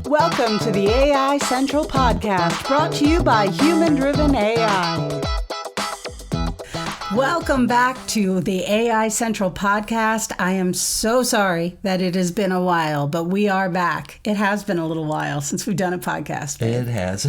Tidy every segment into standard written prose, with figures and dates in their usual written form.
Welcome to the AI Central Podcast, brought to you by Human Driven AI. Welcome back to the AI Central Podcast. I am so sorry that it has been a while, but we are back. It has been a little while since we've done a podcast. It has.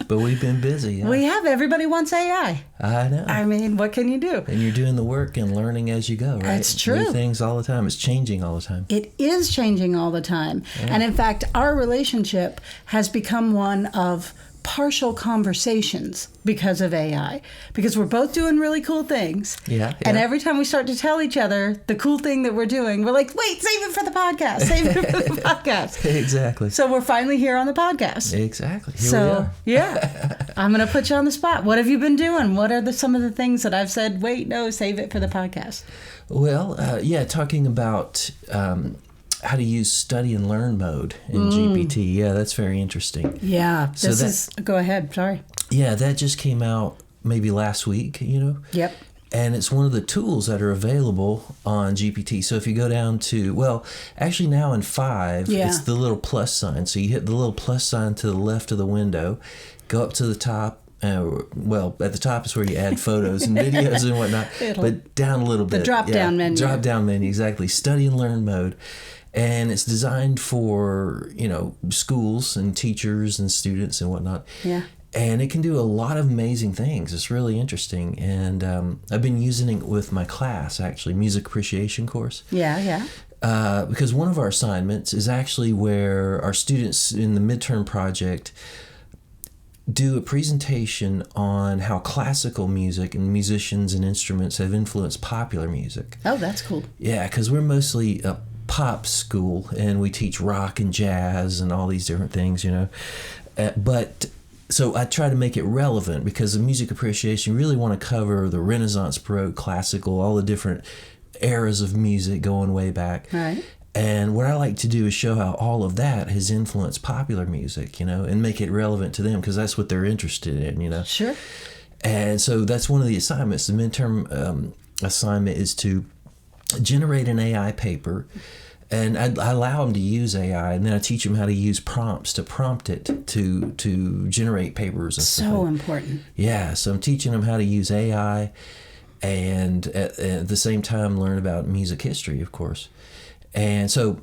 But we've been busy. Yeah. We have. Everybody wants AI. I know. I mean, what can you do? And you're doing the work and learning as you go, right? That's true. New things all the time. It's changing all the time. It is changing all the time. Yeah. And in fact, our relationship has become one of partial conversations because of AI, because we're both doing really cool things. Yeah. And every time we start to tell each other the cool thing that we're doing, we're like, wait, save it for the podcast. Save it for the podcast. Exactly. So we're finally here on the podcast. Exactly. Here we are. Yeah, I'm going to put you on the spot. What have you been doing? What are some of the things that I've said, wait, no, save it for the podcast? Well, talking about how to use study and learn mode in GPT. Yeah, that's very interesting. Yeah. Go ahead. Sorry. Yeah, that just came out maybe last week, Yep. And it's one of the tools that are available on GPT. So if you go down to, actually now in 5, it's the little plus sign. So you hit the little plus sign to the left of the window, go up to the top. At the top is where you add photos and videos and whatnot. But down a little bit. The drop-down menu. Drop-down menu, exactly. Study and learn mode. And it's designed for, schools and teachers and students and whatnot. Yeah. And it can do a lot of amazing things. It's really interesting. And I've been using it with my class, actually, music appreciation course. Yeah. Because one of our assignments is actually where our students in the midterm project do a presentation on how classical music and musicians and instruments have influenced popular music. Oh, that's cool. Yeah, because we're mostly a pop school and we teach rock and jazz and all these different things, So I try to make it relevant because the music appreciation, you really want to cover the Renaissance, Baroque, classical, all the different eras of music going way back. Right. And what I like to do is show how all of that has influenced popular music, and make it relevant to them because that's what they're interested in, Sure. And so that's one of the assignments. The midterm assignment is to generate an AI paper. And I allow them to use AI, and then I teach them how to use prompts to prompt it to generate papers and stuff. So important. Yeah, so I'm teaching them how to use AI, and at the same time learn about music history, of course. And so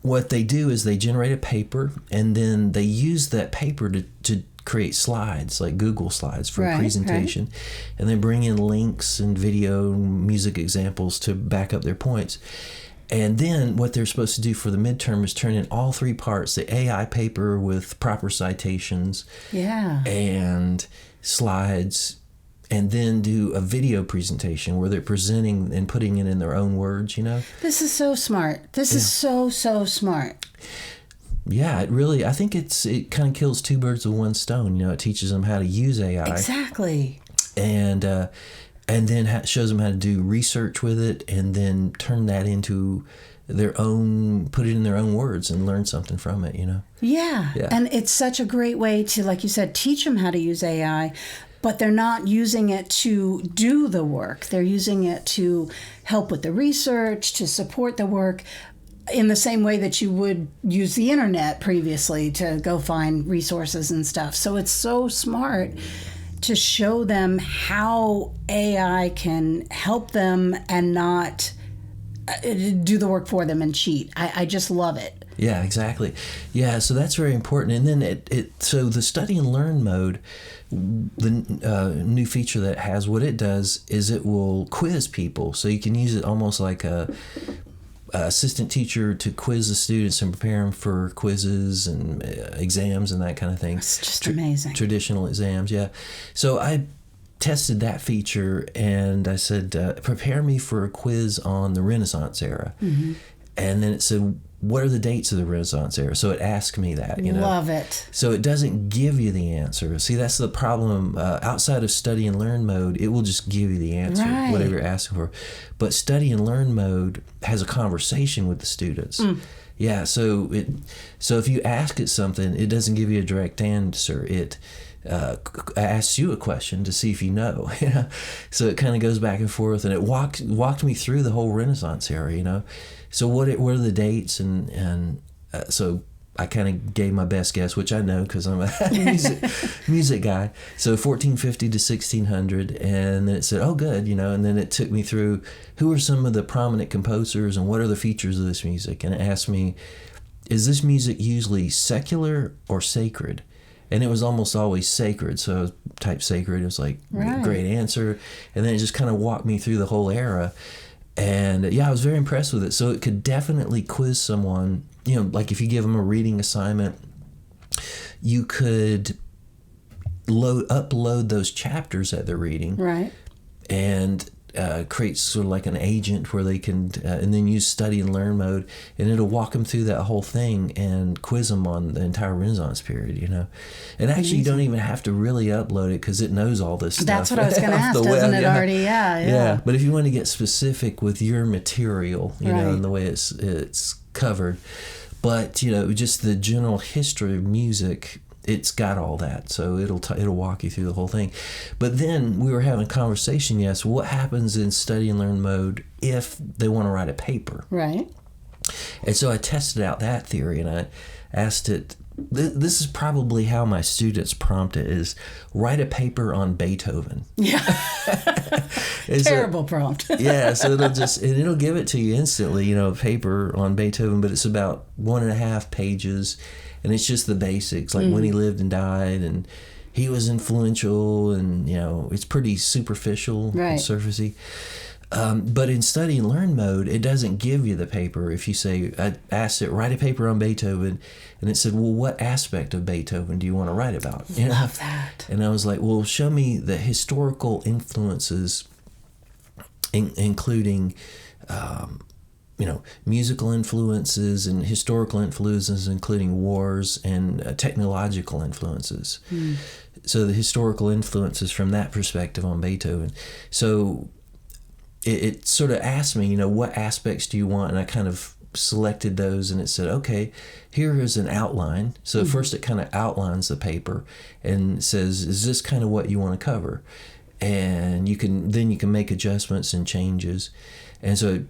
what they do is they generate a paper, and then they use that paper to create slides, like Google Slides for a presentation. Right. And they bring in links and video and music examples to back up their points. And then what they're supposed to do for the midterm is turn in all 3 parts, the AI paper with proper citations and slides, and then do a video presentation where they're presenting and putting it in their own words, This is so smart. This is so then Yeah, I think it kind of kills 2 birds with 1 stone. It teaches them how to use AI. Exactly. And then shows them how to do research with it, and then turn that into their own, put it in their own words and learn something from it, Yeah. And it's such a great way to, like you said, teach them how to use AI, but they're not using it to do the work. They're using it to help with the research, to support the work in the same way that you would use the internet previously to go find resources and stuff. So it's so smart to show them how AI can help them and not do the work for them and cheat. I just love it. Yeah, exactly. Yeah, so that's very important. And then so the study and learn mode, the new feature that has, what it does is it will quiz people. So you can use it almost like a assistant teacher to quiz the students and prepare them for quizzes and exams and that kind of thing. It's just amazing. Traditional exams, yeah. So I tested that feature and I said, prepare me for a quiz on the Renaissance era. Mm-hmm. And then it said, what are the dates of the Renaissance era? So it asked me that, Love it. So it doesn't give you the answer. See, that's the problem. Outside of study and learn mode, it will just give you the answer, whatever you're asking for. But study and learn mode has a conversation with the students. Yeah, so if you ask it something, it doesn't give you a direct answer. It asks you a question to see if you know. So it kind of goes back and forth, and it walked me through the whole Renaissance era. So what are the dates, and so I kind of gave my best guess, which I know because I'm a music guy. So 1450 to 1600, and then it said, "Oh, good," And then it took me through who are some of the prominent composers and what are the features of this music, and it asked me, "Is this music usually secular or sacred?" And it was almost always sacred. So I typed sacred. It was like, great answer. And then it just kind of walked me through the whole era. And I was very impressed with it. So it could definitely quiz someone, like if you give them a reading assignment, you could upload those chapters that they're reading. Right. And create sort of like an agent where they can, and then use study and learn mode, and it'll walk them through that whole thing and quiz them on the entire Renaissance period, And actually, you don't even have to really upload it because it knows all this stuff. That's what I was going to ask, doesn't it already? Yeah. But if you want to get specific with your material, and the way it's covered, but just the general history of music, it's got all that, so it'll walk you through the whole thing. But then we were having a conversation, what happens in study and learn mode if they want to write a paper? Right. And so I tested out that theory, and I asked it, this is probably how my students prompt it, is write a paper on Beethoven. Yeah. Terrible prompt. Yeah, so it'll give it to you instantly, a paper on Beethoven, but it's about 1.5 pages. And it's just the basics, like when he lived and died, and he was influential, and it's pretty superficial and surfacey. But in study and learn mode, it doesn't give you the paper. If you say, I asked it, write a paper on Beethoven, and it said, well, what aspect of Beethoven do you want to write about? Love that. And I was like, well, show me the historical influences, including musical influences and historical influences, including wars and technological influences. So the historical influences from that perspective on Beethoven. So it sort of asked me, what aspects do you want? And I kind of selected those, and it said, okay, here is an outline. So first it kind of outlines the paper and says, is this kind of what you want to cover? And you can make adjustments and changes. And so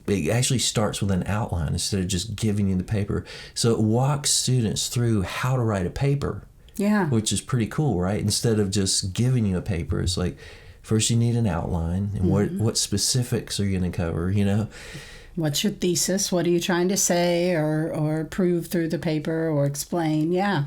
it actually starts with an outline instead of just giving you the paper. So it walks students through how to write a paper. Yeah. Which is pretty cool, right? Instead of just giving you a paper, it's like, first you need an outline, and what specifics are you going to cover, What's your thesis? What are you trying to say or prove through the paper or explain? Yeah.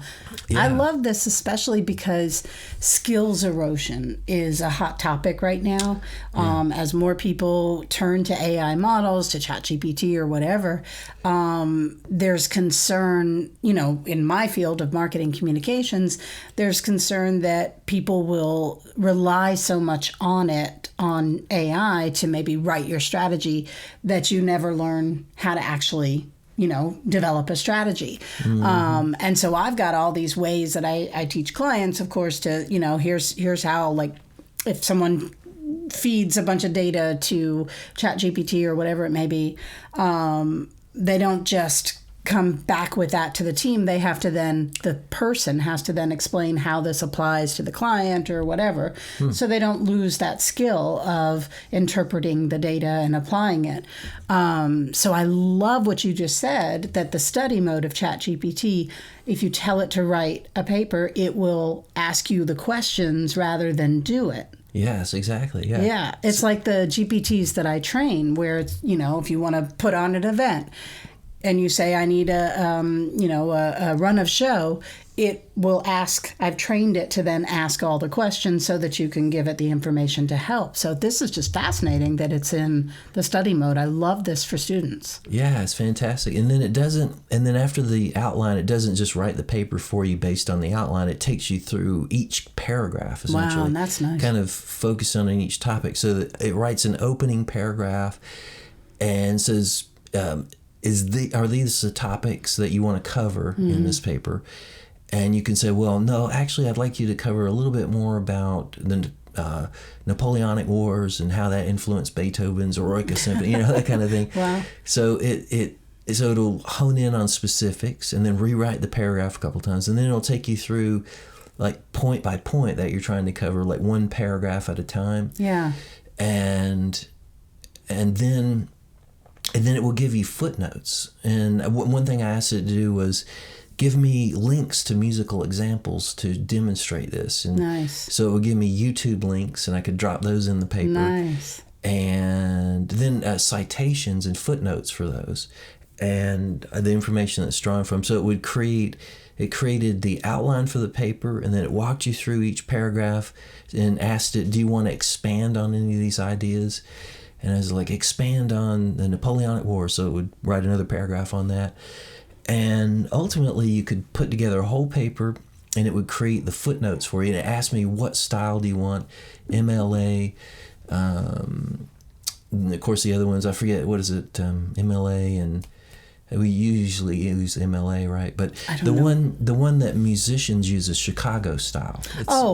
I love this, especially because skills erosion is a hot topic right now. As more people turn to AI models, to ChatGPT or whatever, there's concern, in my field of marketing communications, there's concern that people will rely so much on AI to maybe write your strategy that you never learn how to actually, develop a strategy. And so I've got all these ways that I teach clients, of course, to, here's how, like, if someone feeds a bunch of data to ChatGPT or whatever it may be, they don't just come back with that to the team. They have to the person has to then explain how this applies to the client or whatever, so they don't lose that skill of interpreting the data and applying it. So I love what you just said, that the study mode of ChatGPT, if you tell it to write a paper, it will ask you the questions rather than do it. Yes, exactly. Yeah. Yeah. It's like the GPTs that I train, where it's, if you want to put on an event, and you say, I need a run of show, it will ask, I've trained it to then ask all the questions so that you can give it the information to help. So this is just fascinating that it's in the study mode. I love this for students. Yeah, it's fantastic. And then after the outline, it doesn't just write the paper for you based on the outline. It takes you through each paragraph, essentially. Wow, that's nice. Kind of focus on each topic. So that it writes an opening paragraph and says, are these the topics that you want to cover in this paper? And you can say, well, no, actually, I'd like you to cover a little bit more about the Napoleonic Wars and how that influenced Beethoven's Eroica Symphony, that kind of thing. Wow. So it'll hone in on specifics and then rewrite the paragraph a couple times, and then it'll take you through like point by point that you're trying to cover, like one paragraph at a time. Yeah. And then it will give you footnotes. And one thing I asked it to do was give me links to musical examples to demonstrate this. And Nice. so it would give me YouTube links, and I could drop those in the paper. Nice. And then citations and footnotes for those, and the information that's drawn from. So it created the outline for the paper, and then it walked you through each paragraph and asked it, do you want to expand on any of these ideas? And I was like, expand on the Napoleonic War. So it would write another paragraph on that. And ultimately, you could put together a whole paper, and it would create the footnotes for you. And it asked me, what style do you want? MLA. And of course, the other ones, I forget, what is it? MLA, and we usually use MLA, right? But the one that musicians use is Chicago style.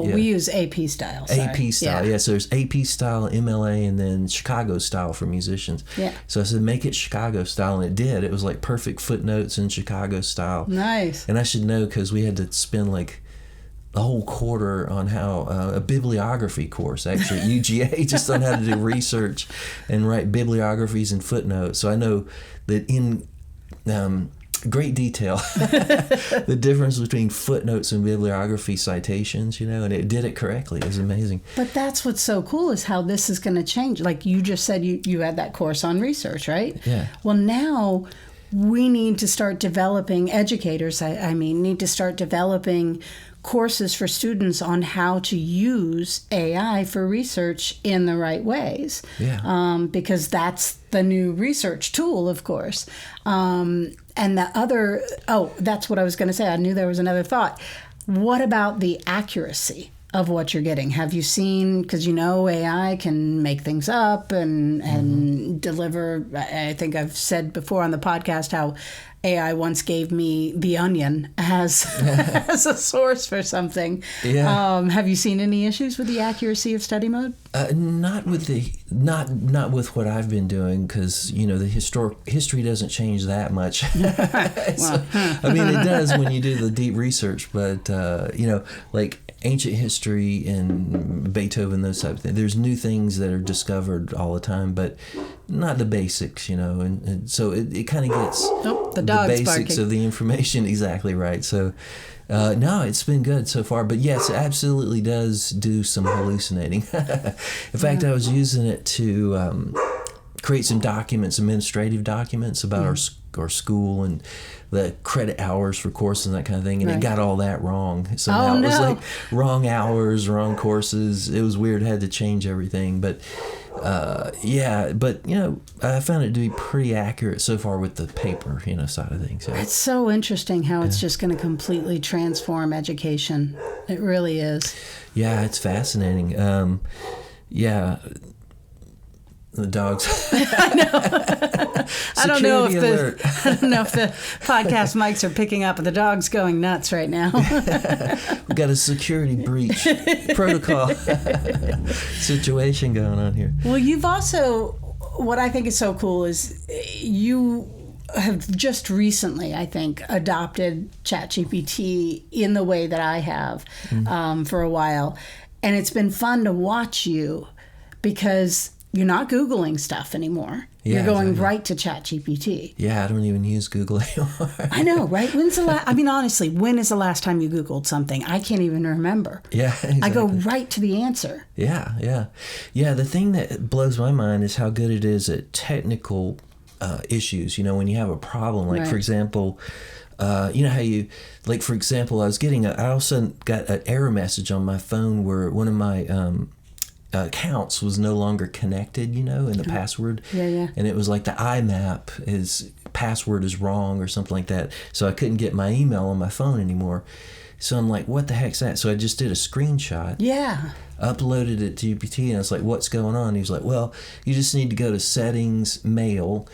We use AP style. Sorry. AP style, yeah. So there's AP style, MLA, and then Chicago style for musicians. Yeah. So I said, make it Chicago style, and it did. It was like perfect footnotes in Chicago style. Nice. And I should know because we had to spend like a whole quarter on how a bibliography course actually at UGA just on how to do research and write bibliographies and footnotes. So I know that in great detail the difference between footnotes and bibliography citations, and it did it correctly. It was amazing. But that's what's so cool is how this is going to change. Like you just said, you had that course on research, right? Yeah. Well, now we need to start developing, educators, need to start developing courses for students on how to use AI for research in the right ways. Yeah. Because that's the new research tool, of course. And the other, that's what I was going to say. I knew there was another thought. What about the accuracy of what you're getting? Have you seen, because AI can make things up and deliver. I think I've said before on the podcast how AI once gave me The Onion as as a source for something. Yeah. Have you seen any issues with the accuracy of study mode? Not with what I've been doing, because the history doesn't change that much. So, it does when you do the deep research, but like ancient history and Beethoven, those type of things. There's new things that are discovered all the time, but not the basics, and so it kind of gets the dog's basics barking. of the information. Exactly right. So no, it's been good so far, but yes, it absolutely does do some hallucinating. In fact, I was using it to create some documents, administrative documents about our school and the credit hours for courses and that kind of thing, and it got all that wrong. Somehow it was like wrong hours, wrong courses. It was weird. Had to change everything, but I found it to be pretty accurate so far with the paper, side of things. Yeah. It's so interesting how it's just going to completely transform education. It really is. Yeah, it's fascinating. The dogs. I know. I don't know if the podcast mics are picking up. The dog's going nuts right now. We've got a security breach protocol situation going on here. Well, you've also, what I think is so cool is you have just recently, I think, adopted ChatGPT in the way that I have for a while. And it's been fun to watch you because you're not Googling stuff anymore. Yeah, you're going exactly. right to ChatGPT. Yeah, I don't even use Google anymore. I know, right? Honestly, when is the last time you Googled something? I can't even remember. Yeah, exactly. I go right to the answer. Yeah. The thing that blows my mind is how good it is at technical issues. When you have a problem, like, for example, how you, like, for example, I all of a sudden got an error message on my phone where one of my accounts was no longer connected, and the password. Yeah. And it was like the IMAP password is wrong or something like that. So I couldn't get my email on my phone anymore. So I'm like, what the heck's that? So I just did a screenshot. Yeah. Uploaded it to GPT, and I was like, what's going on? He was like, well, you just need to go to settings, mail,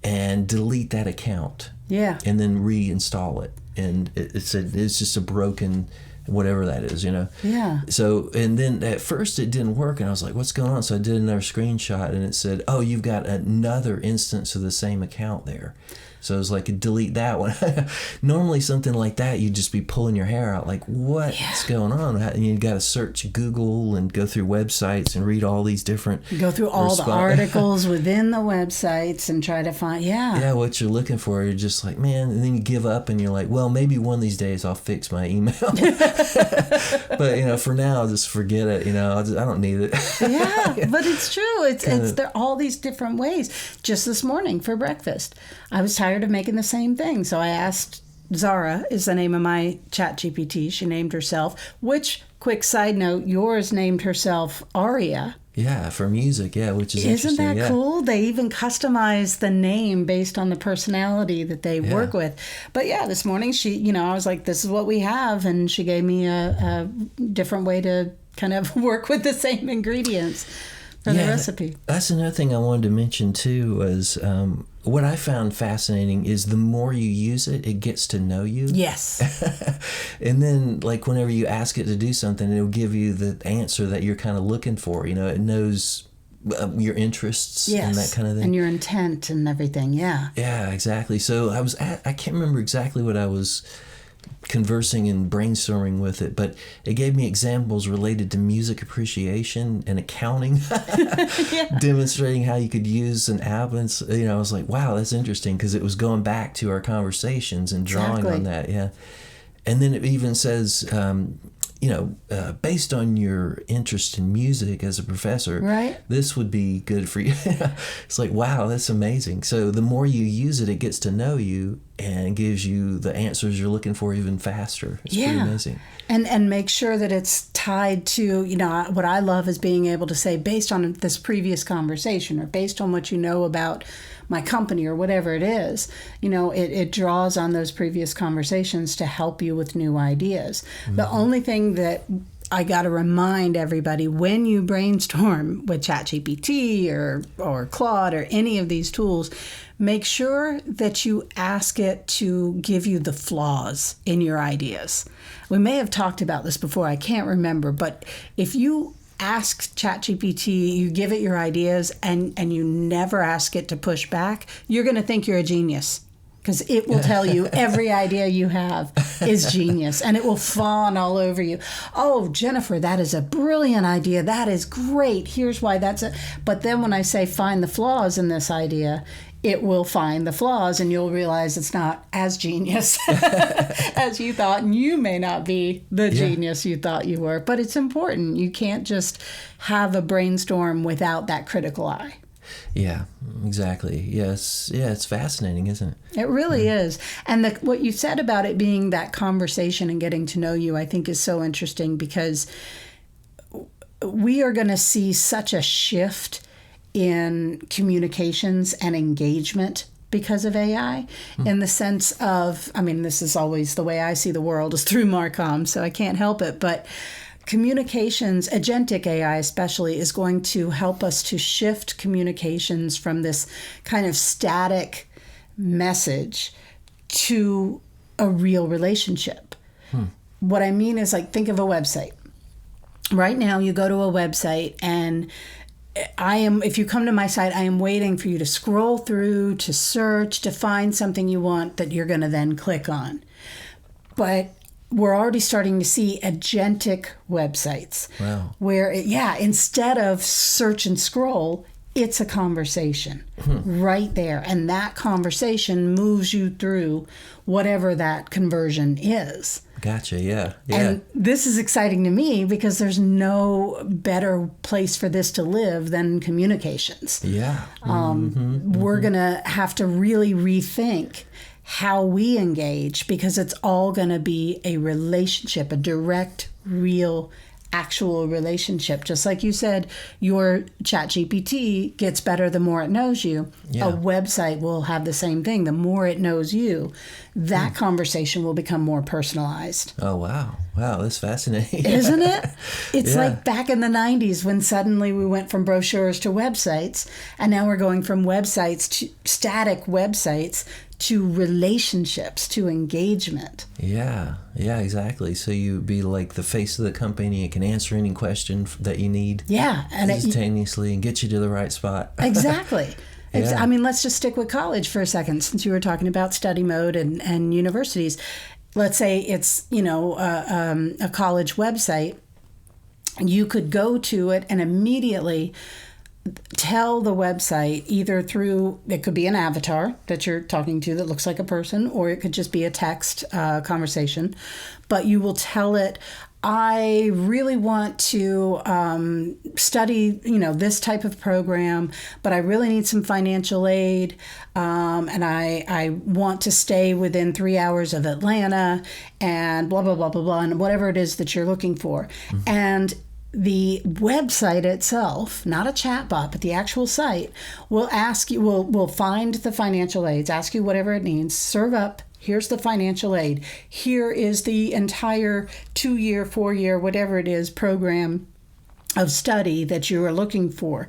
and delete that account. Yeah. And then reinstall it. And it said it's just a broken whatever that is, Yeah. So, and then at first it didn't work, and I was like, what's going on? So I did another screenshot, and it said, oh, you've got another instance of the same account there. So it was like, delete that one. Normally something like that, you'd just be pulling your hair out, like, what's going on? And you got to search Google and go through websites and read all these different... Go through all the articles within the websites and try to find, Yeah, what you're looking for. You're just like, man, and then you give up and you're like, well, maybe one of these days I'll fix my email. But, for now, just forget it. I don't need it. Yeah, but it's true. There are all these different ways. Just this morning for breakfast, I was tired of making the same thing. So I asked, Zara is the name of my ChatGPT. She named herself, which, quick side note, yours named herself Aria. Yeah, for music, which is Isn't interesting. that cool? They even customize the name based on the personality that they work with. But this morning she, I was like, this is what we have. And she gave me a different way to kind of work with the same ingredients for the recipe. That's another thing I wanted to mention too was what I found fascinating is the more you use it, it gets to know you. Yes. And then like whenever you ask it to do something, it'll give you the answer that you're kind of looking for. It knows your interests and that kind of thing. And your intent and everything. Yeah. Yeah, exactly. So I can't remember exactly what I was conversing and brainstorming with it, but it gave me examples related to music appreciation and accounting, demonstrating how you could use an app. And I was like, wow, that's interesting, because it was going back to our conversations and drawing on that. Yeah. And then it even says, based on your interest in music as a professor, this would be good for you. It's like, wow, that's amazing. So the more you use it, it gets to know you and gives you the answers you're looking for even faster. It's pretty amazing. And make sure that it's tied to, what I love is being able to say, based on this previous conversation or based on what you know about my company or whatever it is, it draws on those previous conversations to help you with new ideas. Mm-hmm. The only thing that I got to remind everybody, when you brainstorm with ChatGPT or Claude or any of these tools, make sure that you ask it to give you the flaws in your ideas. We may have talked about this before, I can't remember, but if you ask ChatGPT, you give it your ideas, and you never ask it to push back, you're going to think you're a genius. Because it will tell you every idea you have is genius, and it will fawn all over you. Oh, Jennifer, that is a brilliant idea. That is great. Here's why that's it. But then when I say find the flaws in this idea, it will find the flaws, and you'll realize it's not as genius as you thought, and you may not be the genius you thought you were. But it's important. You can't just have a brainstorm without that critical eye. Yeah, exactly. Yes. Yeah, it's fascinating, isn't it? It really is. And what you said about it being that conversation and getting to know you, I think is so interesting, because we are going to see such a shift in communications and engagement because of AI, in the sense of, this is always the way I see the world is through Marcom, so I can't help it, but communications, Agentic AI especially, is going to help us to shift communications from this kind of static message to a real relationship. What I mean is, like, think of a website. Right now, you go to a website, and if you come to my site, I am waiting for you to scroll through, to search, to find something you want that you're going to then click on. But we're already starting to see agentic websites. Wow. Where, instead of search and scroll, it's a conversation right there. And that conversation moves you through whatever that conversion is. Gotcha, yeah. And this is exciting to me, because there's no better place for this to live than communications. Yeah. We're going to have to really rethink how we engage, because it's all going to be a relationship, a direct, real, actual relationship. Just like you said, your ChatGPT gets better the more it knows you. Yeah. A website will have the same thing. The more it knows you, that conversation will become more personalized. Oh, wow. Wow, that's fascinating. Isn't it? It's like back in the 90s when suddenly we went from brochures to websites, and now we're going from websites to static websites to relationships, to engagement. Yeah, exactly. So you be like the face of the company. It can answer any question that you need. Yeah. And instantaneously and get you to the right spot. Exactly. Yeah. I mean, let's just stick with college for a second, since you were talking about study mode and universities. Let's say it's, a college website. You could go to it and immediately tell the website, either through, it could be an avatar that you're talking to that looks like a person, or it could just be a text conversation. But you will tell it, I really want to study, this type of program, but I really need some financial aid, and I want to stay within 3 hours of Atlanta, and blah, blah, blah, blah, blah, and whatever it is that you're looking for. Mm-hmm. And the website itself, not a chatbot, but the actual site, will ask you, will find the financial aids, ask you whatever it needs, serve up, here's the financial aid, here is the entire 2-year, 4-year, whatever it is, program of study that you are looking for.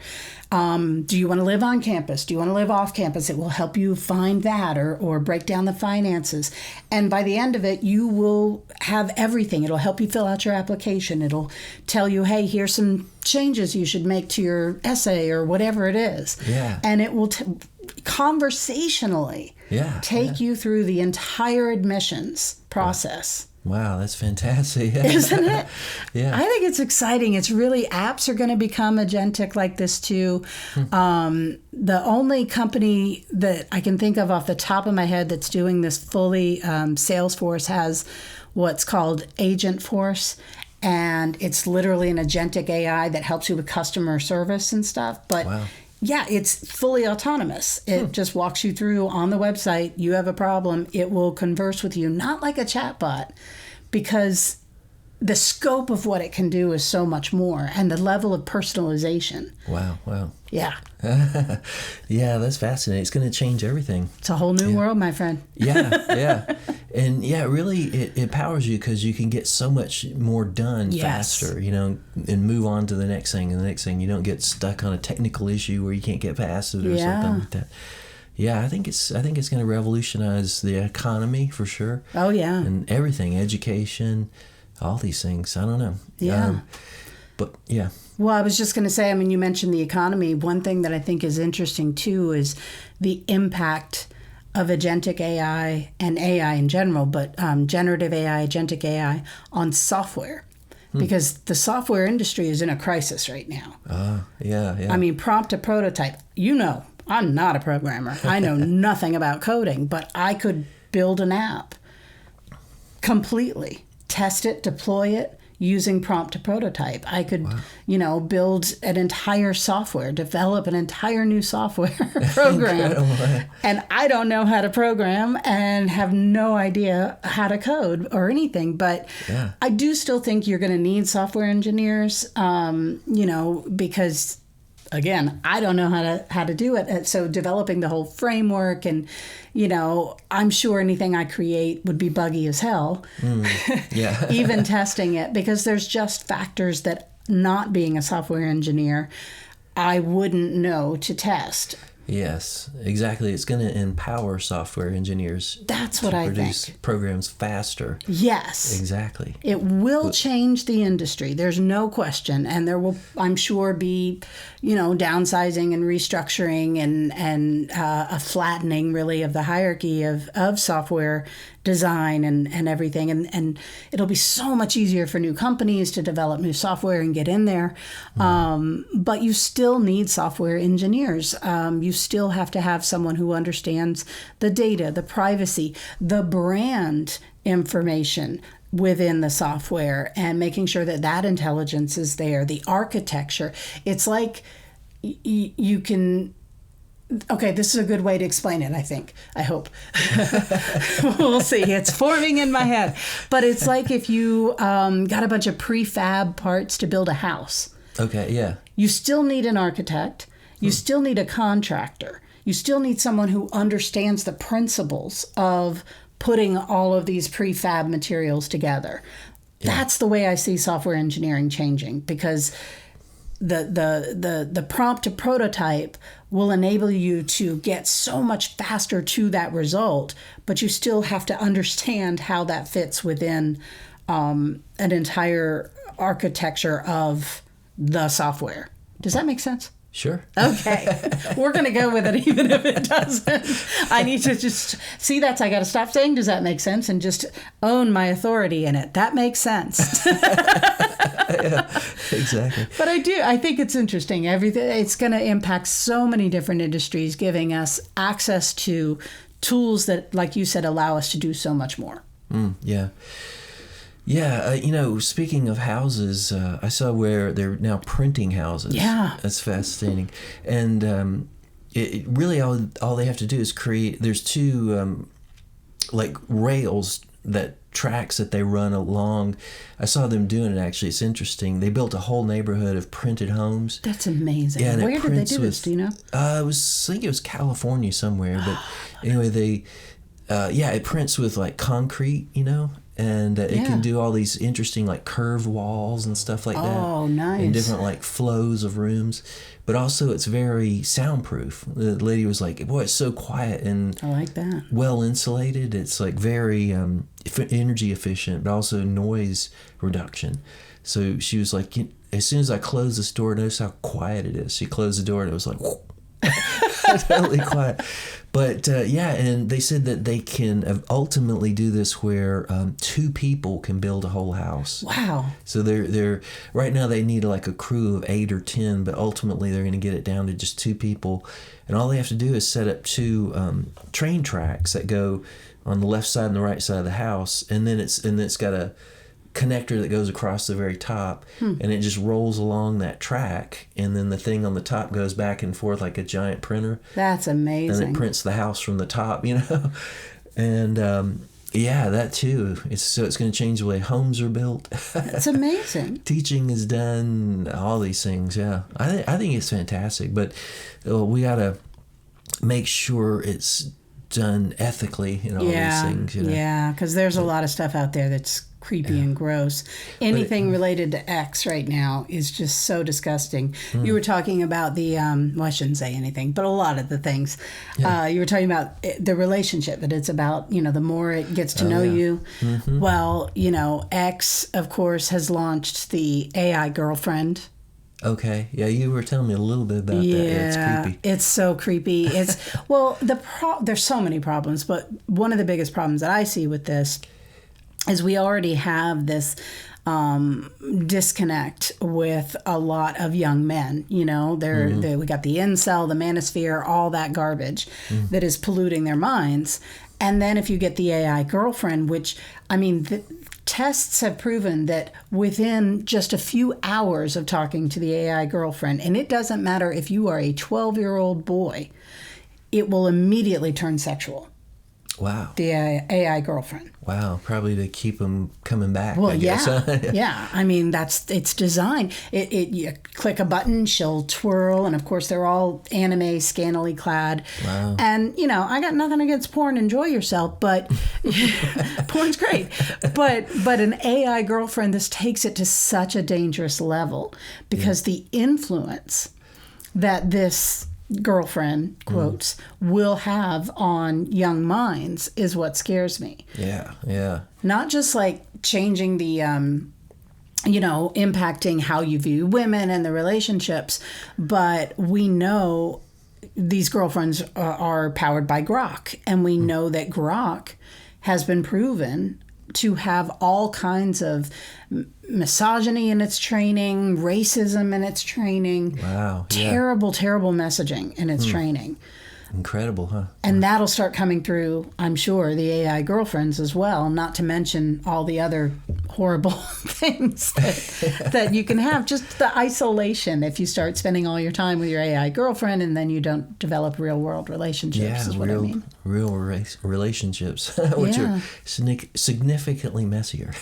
Do you want to live on campus? Do you want to live off campus? It will help you find that, or break down the finances. And by the end of it, you will have everything. It'll help you fill out your application. It'll tell you, hey, here's some changes you should make to your essay or whatever it is. Yeah. And it will conversationally take you through the entire admissions process. Wow, that's fantastic. Isn't it? Yeah. I think it's exciting. It's really, apps are going to become agentic like this too. The only company that I can think of off the top of my head that's doing this fully, Salesforce has what's called Agentforce. And it's literally an agentic AI that helps you with customer service and stuff. But wow. Yeah, it's fully autonomous. It just walks you through on the website. You have a problem, it will converse with you, not like a chatbot, because the scope of what it can do is so much more, and the level of personalization. Wow. Yeah. Yeah, that's fascinating. It's going to change everything. It's a whole new world, my friend. Yeah. And really it empowers you, because you can get so much more done faster, and move on to the next thing and the next thing. You don't get stuck on a technical issue where you can't get past it or something like that. Yeah, I think it's going to revolutionize the economy for sure. Oh, yeah. And everything, education, all these things. I don't know. Yeah. But yeah. Well, I was just going to say, you mentioned the economy. One thing that I think is interesting too is the impact of agentic AI and AI in general, but generative AI, agentic AI on software. Because the software industry is in a crisis right now. Yeah. Prompt to prototype. I'm not a programmer. I know nothing about coding, but I could build an app completely, test it, deploy it using prompt to prototype. I could, build an entire software, develop an entire new software program. And I don't know how to program and have no idea how to code or anything. But I do still think you're going to need software engineers, because again, I don't know how to do it. So developing the whole framework, and I'm sure anything I create would be buggy as hell. Yeah. Even testing it, because there's just factors that, not being a software engineer, I wouldn't know to test. Yes, exactly. It's going to empower software engineers. That's what I think. Produce programs faster. Yes. Exactly. It will change the industry. There's no question. And there will, I'm sure, be, downsizing and restructuring and a flattening, really, of the hierarchy of software design and everything. And it'll be so much easier for new companies to develop new software and get in there. But you still need software engineers. You still have to have someone who understands the data, the privacy, the brand information within the software, and making sure that intelligence is there, the architecture. It's like you can... Okay, this is a good way to explain it, I think. I hope. We'll see. It's forming in my head. But it's like if you got a bunch of prefab parts to build a house. Okay, yeah. You still need an architect. You still need a contractor. You still need someone who understands the principles of putting all of these prefab materials together. Yeah. That's the way I see software engineering changing, because the prompt to prototype will enable you to get so much faster to that result, but you still have to understand how that fits within an entire architecture of the software. Does that make sense? Sure. Okay. We're going to go with it even if it doesn't. I need to just see I got to stop saying, does that make sense? And just own my authority in it. That makes sense. Yeah, exactly. But I think it's interesting. It's going to impact so many different industries, giving us access to tools that, like you said, allow us to do so much more. Yeah. Yeah, speaking of houses, I saw where they're now printing houses. Yeah. That's fascinating. And it really all they have to do is there's two like rails, tracks that they run along. I saw them doing it, actually. It's interesting. They built a whole neighborhood of printed homes. That's amazing. Yeah, where did they do this? Do you know? I think it was California somewhere. But anyway, it prints with like concrete, and it can do all these interesting like curved walls and stuff like that. Oh, nice. And different like flows of rooms. But also it's very soundproof. The lady was like, boy, it's so quiet and I like that. Well insulated. It's like very energy efficient, but also noise reduction. So she was like, as soon as I close this door, notice how quiet it is. She closed the door and it was like, totally quiet. But and they said that they can ultimately do this where two people can build a whole house. Wow. So they're right now they need like a crew of 8 or 10, but ultimately they're going to get it down to just two people, and all they have to do is set up two train tracks that go on the left side and the right side of the house, and then it's got a connector that goes across the very top, and it just rolls along that track, and then the thing on the top goes back and forth like a giant printer. That's amazing. And it prints the house from the top, and that too. It's going to change the way homes are built. That's amazing. Teaching is done, all these things. Yeah, I think it's fantastic, but we got to make sure it's done ethically and all these things. Yeah, because there's a lot of stuff out there that's creepy and gross. Anything related to X right now is just so disgusting. You were talking about the, I shouldn't say anything, but a lot of the things. You were talking about the relationship, that it's about, the more it gets to know you. Mm-hmm. Well, X, of course, has launched the AI girlfriend. Okay. Yeah, you were telling me a little bit about that. Yeah, it's creepy. It's so creepy. It's well, there's so many problems, but one of the biggest problems that I see with this is we already have this disconnect with a lot of young men. We got the incel, the manosphere, all that garbage that is polluting their minds. And then if you get the AI girlfriend, which, the tests have proven that within just a few hours of talking to the AI girlfriend, and it doesn't matter if you are a 12-year-old boy, it will immediately turn sexual. Wow. The AI girlfriend. Wow. Probably to keep them coming back. Well, I guess. Yeah. It's designed. You click a button, she'll twirl, and of course they're all anime, scantily clad. Wow. And I got nothing against porn. Enjoy yourself, but porn's great. But an AI girlfriend, this takes it to such a dangerous level because the influence that this girlfriend quotes will have on young minds is what scares me. Yeah. Not just like changing the impacting how you view women and the relationships, but we know these girlfriends are powered by Grok, and we know that Grok has been proven to have all kinds of misogyny in its training, racism in its training. Wow. Terrible messaging in its training. Incredible, huh? And that'll start coming through, I'm sure, the AI girlfriends as well, not to mention all the other horrible things that you can have. Just the isolation if you start spending all your time with your AI girlfriend and then you don't develop real-world relationships, is what I mean. Real relationships, which are significantly messier.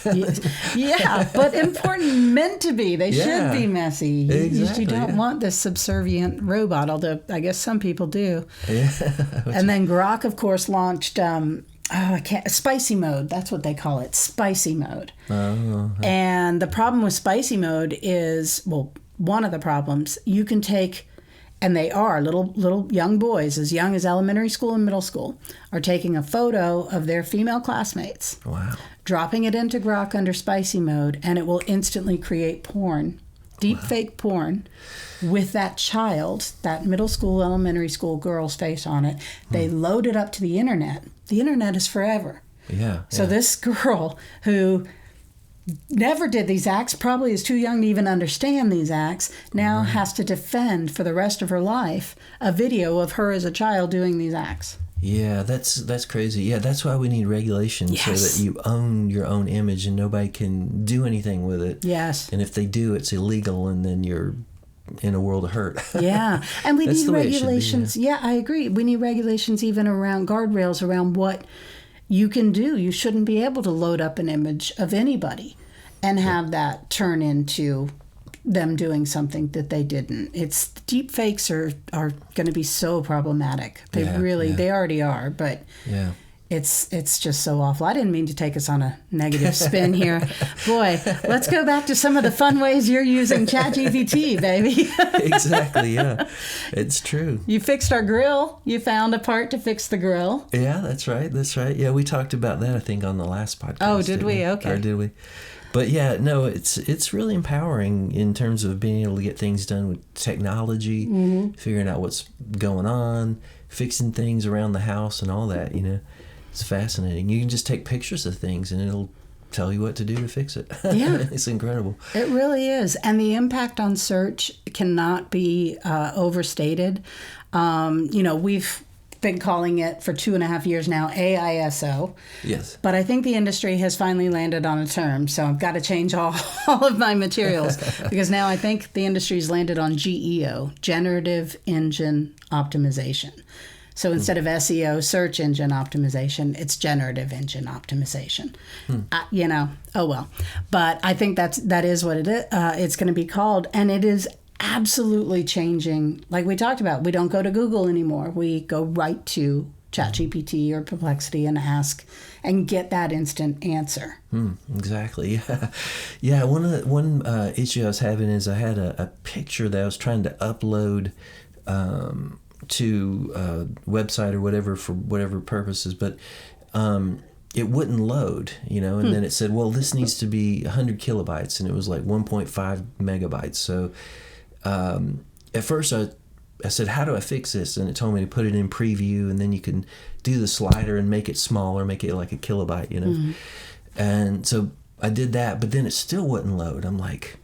Yeah, but important, meant to be. They should be messy. Exactly, You don't want this subservient robot, although I guess some people do. Yeah. And then Grok, of course, launched spicy mode. That's what they call it, spicy mode. Oh. And the problem with spicy mode is, one of the problems, you can take, and they are little young boys, as young as elementary school and middle school, are taking a photo of their female classmates. Wow. Dropping it into Grok under spicy mode, and it will instantly create porn deep fake porn with that child, that middle school, elementary school girl's face on it. They load it up to the internet. The internet is forever. Yeah. So this girl who never did these acts, probably is too young to even understand these acts, now has to defend for the rest of her life a video of her as a child doing these acts. Yeah, that's crazy. Yeah, that's why we need regulation so that you own your own image and nobody can do anything with it. Yes. And if they do, it's illegal, and then you're in a world of hurt. Yeah. And we That's need the way it should be, regulations. Yeah, I agree. We need regulations even around guardrails around what you can do. You shouldn't be able to load up an image of anybody and have that turn into them doing something that they didn't. It's deep fakes are going to be so problematic. They they already are, but it's just so awful. I didn't mean to take us on a negative spin here. Boy, let's go back to some of the fun ways you're using ChatGPT, baby. Exactly, yeah. It's true. You fixed our grill. You found a part to fix the grill. Yeah, that's right. Yeah, we talked about that, I think, on the last podcast. Oh, did we? Okay. Or did we? But yeah, no, it's really empowering in terms of being able to get things done with technology, figuring out what's going on, fixing things around the house and all that, It's fascinating. You can just take pictures of things and it'll tell you what to do to fix it. Yeah. It's incredible. It really is. And the impact on search cannot be overstated. We've been calling it for 2.5 years now AISO. Yes. But I think the industry has finally landed on a term, so I've got to change all of my materials because now I think the industry's landed on GEO, Generative Engine Optimization. So instead of SEO, search engine optimization, it's generative engine optimization. Oh well. But I think that is what it is. It's going to be called, and it is absolutely changing. Like we talked about, we don't go to Google anymore. We go right to ChatGPT or Perplexity and ask and get that instant answer. Exactly. Yeah. One issue I was having is I had a picture that I was trying to upload to a website or whatever for whatever purposes, but it wouldn't load, and then it said, well, this needs to be 100 kilobytes, and it was like 1.5 megabytes. So at first I said, how do I fix this? And it told me to put it in preview, and then you can do the slider and make it smaller, make it like a kilobyte, And so I did that, but then it still wouldn't load. I'm like,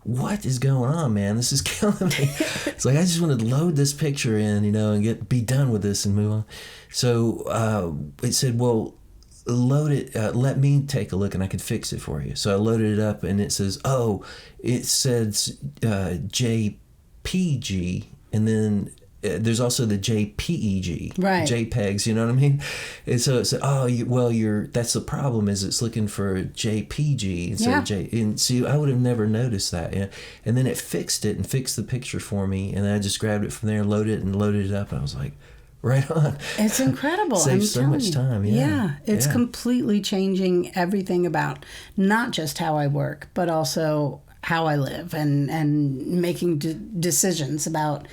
what is going on, man? This is killing me. It's like I just want to load this picture in, and be done with this and move on. So it said, well, load it. Let me take a look, and I can fix it for you. So I loaded it up, and it says, it says JPG, and then there's also the JPEG, right? JPEGs, you know what I mean? And so it said, that's the problem, is it's looking for JPG instead of J. And see, I would have never noticed that. And then it fixed it and fixed the picture for me, and then I just grabbed it from there, loaded it up, and I was like, right on. It's incredible. Saves so much time. Yeah, it's completely changing everything about not just how I work, but also how I live and making decisions about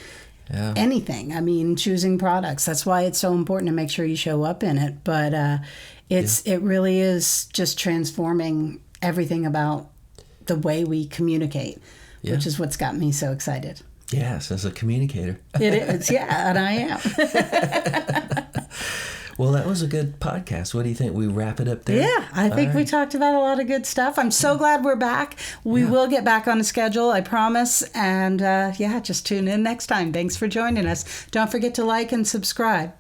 anything. I mean, choosing products. That's why it's so important to make sure you show up in it. But it really is just transforming everything about the way we communicate, which is what's got me so excited. Yes, as a communicator. It is, and I am. Well, that was a good podcast. What do you think? We wrap it up there? Yeah, I think we talked about a lot of good stuff. I'm so glad we're back. We will get back on a schedule, I promise. And just tune in next time. Thanks for joining us. Don't forget to like and subscribe.